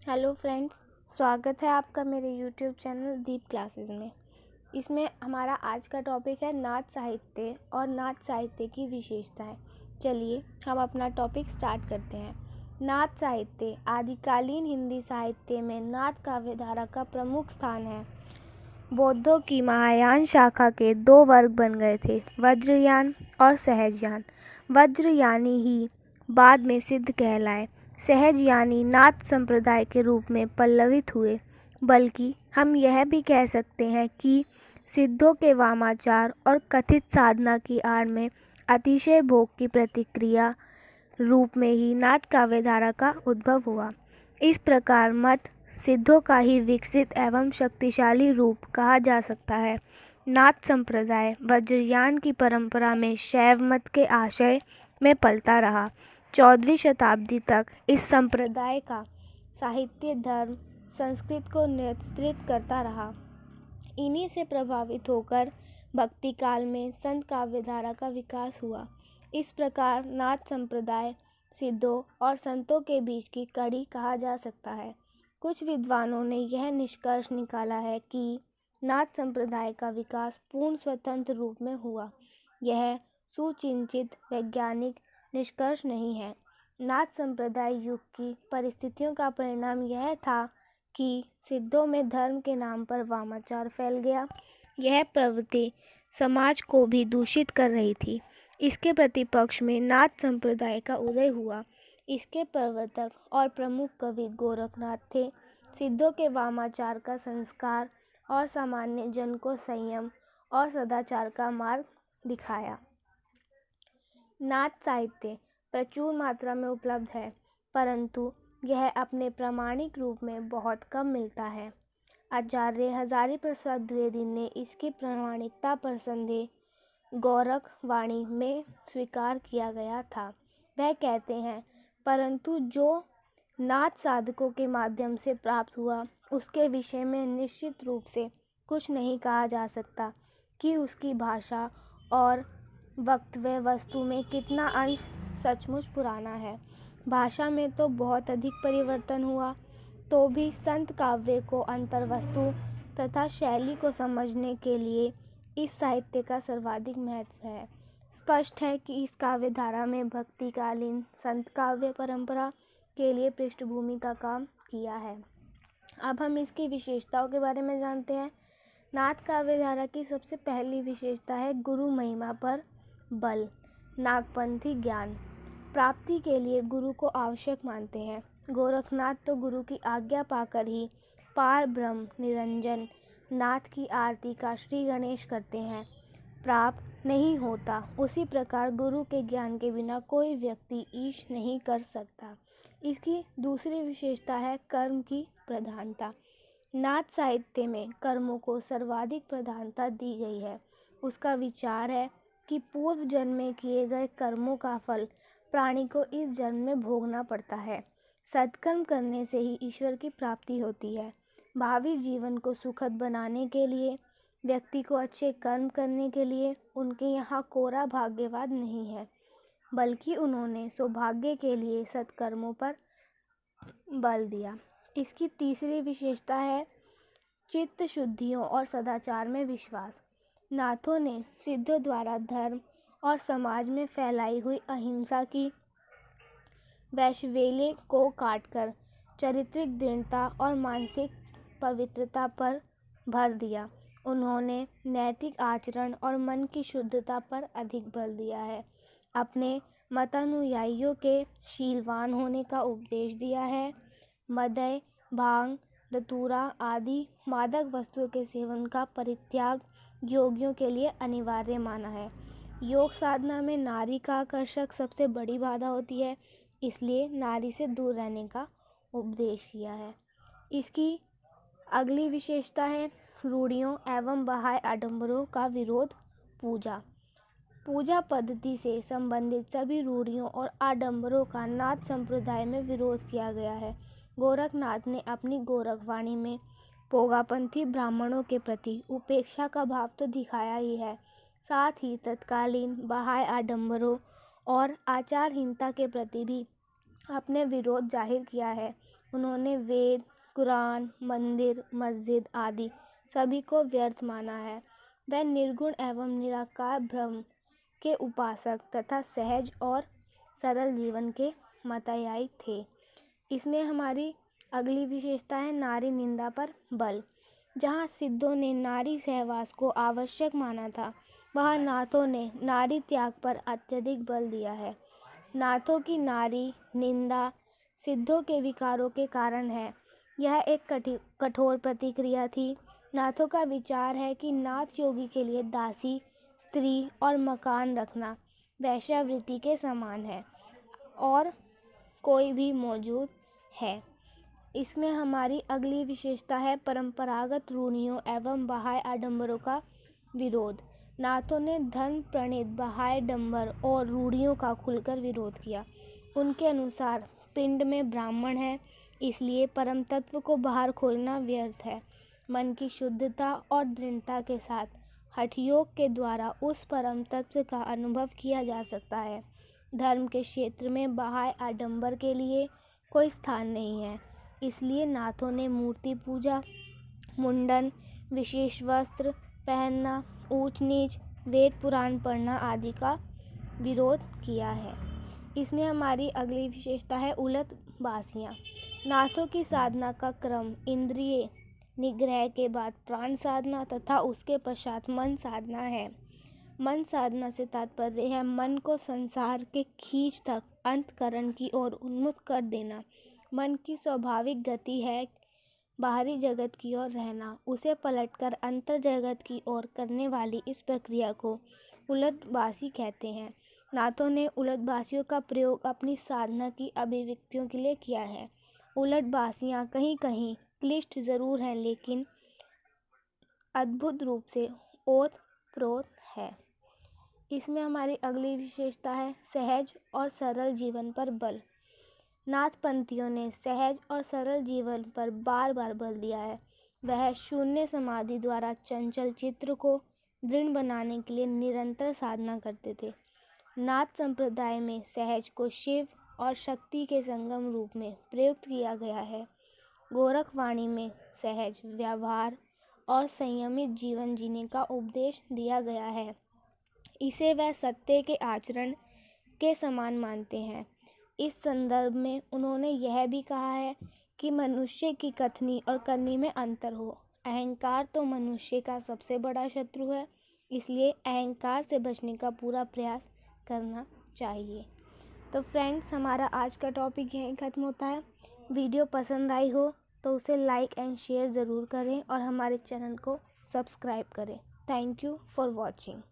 Hello friends, स्वागत है आपका मेरे यूट्यूब चैनल दीप क्लासेस में। इसमें हमारा आज का टॉपिक है नाच साहित्य और नाच साहित्य की विशेषताएं। चलिए हम अपना टॉपिक स्टार्ट करते हैं। नाच साहित्य आदिकालीन हिंदी साहित्य में नाच काव्यधारा का प्रमुख स्थान है। बौद्धों की महायान शाखा के दो वर्ग बन गए थे, वज्रयान और सहजयान। वज्रयानी ही बाद में सिद्ध कहलाए, सहजयानी नाथ संप्रदाय के रूप में पल्लवित हुए। बल्कि हम यह भी कह सकते हैं कि सिद्धों के वामाचार और कथित साधना की आड़ में अतिशय भोग की प्रतिक्रिया रूप में ही नाथ काव्यधारा का उद्भव हुआ। इस प्रकार मत सिद्धों का ही विकसित एवं शक्तिशाली रूप कहा जा सकता है। नाथ संप्रदाय वज्रयान की परंपरा में शैव मत के आशय में पलता रहा। 14वीं शताब्दी तक इस संप्रदाय का साहित्य धर्म संस्कृत को नियंत्रित करता रहा। इन्हीं से प्रभावित होकर भक्ति काल में संत काव्यधारा का विकास हुआ। इस प्रकार नाथ संप्रदाय सिद्धों और संतों के बीच की कड़ी कहा जा सकता है। कुछ विद्वानों ने यह निष्कर्ष निकाला है कि नाथ संप्रदाय का विकास पूर्ण स्वतंत्र रूप में हुआ। यह सुचिंतित वैज्ञानिक निष्कर्ष नहीं है। नाथ संप्रदाय युग की परिस्थितियों का परिणाम यह था कि सिद्धों में धर्म के नाम पर वामाचार फैल गया। यह प्रवृत्ति समाज को भी दूषित कर रही थी। इसके प्रतिपक्ष में नाथ संप्रदाय का उदय हुआ। इसके प्रवर्तक और प्रमुख कवि गोरखनाथ थे। सिद्धों के वामाचार का संस्कार और सामान्य जन को संयम और सदाचार का मार्ग दिखाया। नाथ साहित्य प्रचुर मात्रा में उपलब्ध है, परंतु यह अपने प्रामाणिक रूप में बहुत कम मिलता है। आचार्य हजारी प्रसाद द्विवेदी ने इसकी प्रामाणिकता पर संदेह गौरख वाणी में स्वीकार किया गया था। वह कहते हैं, परंतु जो नाथ साधकों के माध्यम से प्राप्त हुआ उसके विषय में निश्चित रूप से कुछ नहीं कहा जा सकता कि उसकी भाषा और वक्तव्य वस्तु में कितना अंश सचमुच पुराना है। भाषा में तो बहुत अधिक परिवर्तन हुआ, तो भी संत काव्य को अंतर्वस्तु तथा शैली को समझने के लिए इस साहित्य का सर्वाधिक महत्व है। स्पष्ट है कि इस काव्यधारा में भक्तिकालीन संत काव्य परंपरा के लिए पृष्ठभूमि का काम किया है। अब हम इसकी विशेषताओं के बारे में जानते हैं। नाथ काव्यधारा की सबसे पहली विशेषता है गुरु महिमा पर बल। नागपंथी ज्ञान प्राप्ति के लिए गुरु को आवश्यक मानते हैं। गोरखनाथ तो गुरु की आज्ञा पाकर ही पार ब्रह्म निरंजन नाथ की आरती का श्री गणेश करते हैं। प्राप्त नहीं होता, उसी प्रकार गुरु के ज्ञान के बिना कोई व्यक्ति ईश नहीं कर सकता। इसकी दूसरी विशेषता है कर्म की प्रधानता। नाथ साहित्य में कर्मों को सर्वाधिक प्रधानता दी गई है। उसका विचार है कि पूर्व जन्म में किए गए कर्मों का फल प्राणी को इस जन्म में भोगना पड़ता है। सत्कर्म करने से ही ईश्वर की प्राप्ति होती है। भावी जीवन को सुखद बनाने के लिए, व्यक्ति को अच्छे कर्म करने के लिए उनके यहाँ कोरा भाग्यवाद नहीं है, बल्कि उन्होंने सौभाग्य के लिए सत्कर्मों पर बल दिया। इसकी तीसरी विशेषता है चित्त शुद्धियों और सदाचार में विश्वास। नाथों ने सिद्धों द्वारा धर्म और समाज में फैलाई हुई अहिंसा की वैश्वल्य को काटकर चारित्रिक दृढ़ता और मानसिक पवित्रता पर भर दिया। उन्होंने नैतिक आचरण और मन की शुद्धता पर अधिक बल दिया है। अपने मतानुयायियों के शीलवान होने का उपदेश दिया है। मदय, भांग, धतूरा आदि मादक वस्तुओं के सेवन का परित्याग योगियों के लिए अनिवार्य माना है। योग साधना में नारी का आकर्षक सबसे बड़ी बाधा होती है, इसलिए नारी से दूर रहने का उपदेश किया है। इसकी अगली विशेषता है रूढ़ियों एवं बाह्य आडंबरों का विरोध। पूजा पद्धति से संबंधित सभी रूढ़ियों और आडंबरों का नाथ संप्रदाय में विरोध किया गया है। गोरखनाथ ने अपनी गोरखवाणी में पोगापंथी ब्राह्मणों के प्रति उपेक्षा का भाव तो दिखाया ही है, साथ ही तत्कालीन बाह्य आडंबरों और आचारहीनता के प्रति भी अपने विरोध जाहिर किया है। उन्होंने वेद, कुरान, मंदिर, मस्जिद आदि सभी को व्यर्थ माना है। वह निर्गुण एवं निराकार ब्रह्म के उपासक तथा सहज और सरल जीवन के मतानुयायी थे। इसमें हमारी अगली विशेषता है नारी निंदा पर बल। जहाँ सिद्धों ने नारी सहवास को आवश्यक माना था, वहाँ नाथों ने नारी त्याग पर अत्यधिक बल दिया है। नाथों की नारी निंदा सिद्धों के विकारों के कारण है। यह एक कठोर प्रतिक्रिया थी। नाथों का विचार है कि नाथ योगी के लिए दासी, स्त्री और मकान रखना वैश्यावृत्ति के समान है और कोई भी मौजूद है। इसमें हमारी अगली विशेषता है परंपरागत रूढ़ियों एवं बाह्य आडंबरों का विरोध। नाथों ने धर्म प्रणीत बाह्य आडंबर और रूढ़ियों का खुलकर विरोध किया। उनके अनुसार पिंड में ब्राह्मण है, इसलिए परम तत्व को बाहर खोलना व्यर्थ है। मन की शुद्धता और दृढ़ता के साथ हठ योग के द्वारा उस परम तत्व का अनुभव किया जा सकता है। धर्म के क्षेत्र में बाह्य आडंबर के लिए कोई स्थान नहीं है, इसलिए नाथों ने मूर्ति पूजा, मुंडन, विशेष वस्त्र पहनना, ऊंच नीच, वेद पुराण पढ़ना आदि का विरोध किया है। इसमें हमारी अगली विशेषता है उलट बासियाँ। नाथों की साधना का क्रम इंद्रिय निग्रह के बाद प्राण साधना तथा उसके पश्चात मन साधना है। मन साधना से तात्पर्य है मन को संसार के खींच तक अंतःकरण की ओर उन्मुख कर देना। मन की स्वाभाविक गति है बाहरी जगत की ओर रहना, उसे पलटकर अंतर जगत की ओर करने वाली इस प्रक्रिया को उलटबासी कहते हैं। नाथों ने उलटबासियों का प्रयोग अपनी साधना की अभिव्यक्तियों के लिए किया है। उलटबासियाँ कहीं कहीं क्लिष्ट जरूर हैं, लेकिन अद्भुत रूप से ओतप्रोत है। इसमें हमारी अगली विशेषता है सहज और सरल जीवन पर बल। नाथपंथियों ने सहज और सरल जीवन पर बार बार बल दिया है। वह शून्य समाधि द्वारा चंचल चित्त को दृढ़ बनाने के लिए निरंतर साधना करते थे। नाथ संप्रदाय में सहज को शिव और शक्ति के संगम रूप में प्रयुक्त किया गया है। गोरखवाणी में सहज व्यवहार और संयमित जीवन जीने का उपदेश दिया गया है। इसे वह सत्य के आचरण के समान मानते हैं। इस संदर्भ में उन्होंने यह भी कहा है कि मनुष्य की कथनी और करनी में अंतर हो। अहंकार तो मनुष्य का सबसे बड़ा शत्रु है, इसलिए अहंकार से बचने का पूरा प्रयास करना चाहिए। तो फ्रेंड्स, हमारा आज का टॉपिक यहीं ख़त्म होता है। वीडियो पसंद आई हो तो उसे लाइक एंड शेयर ज़रूर करें और हमारे चैनल को सब्सक्राइब करें। Thank you for watching.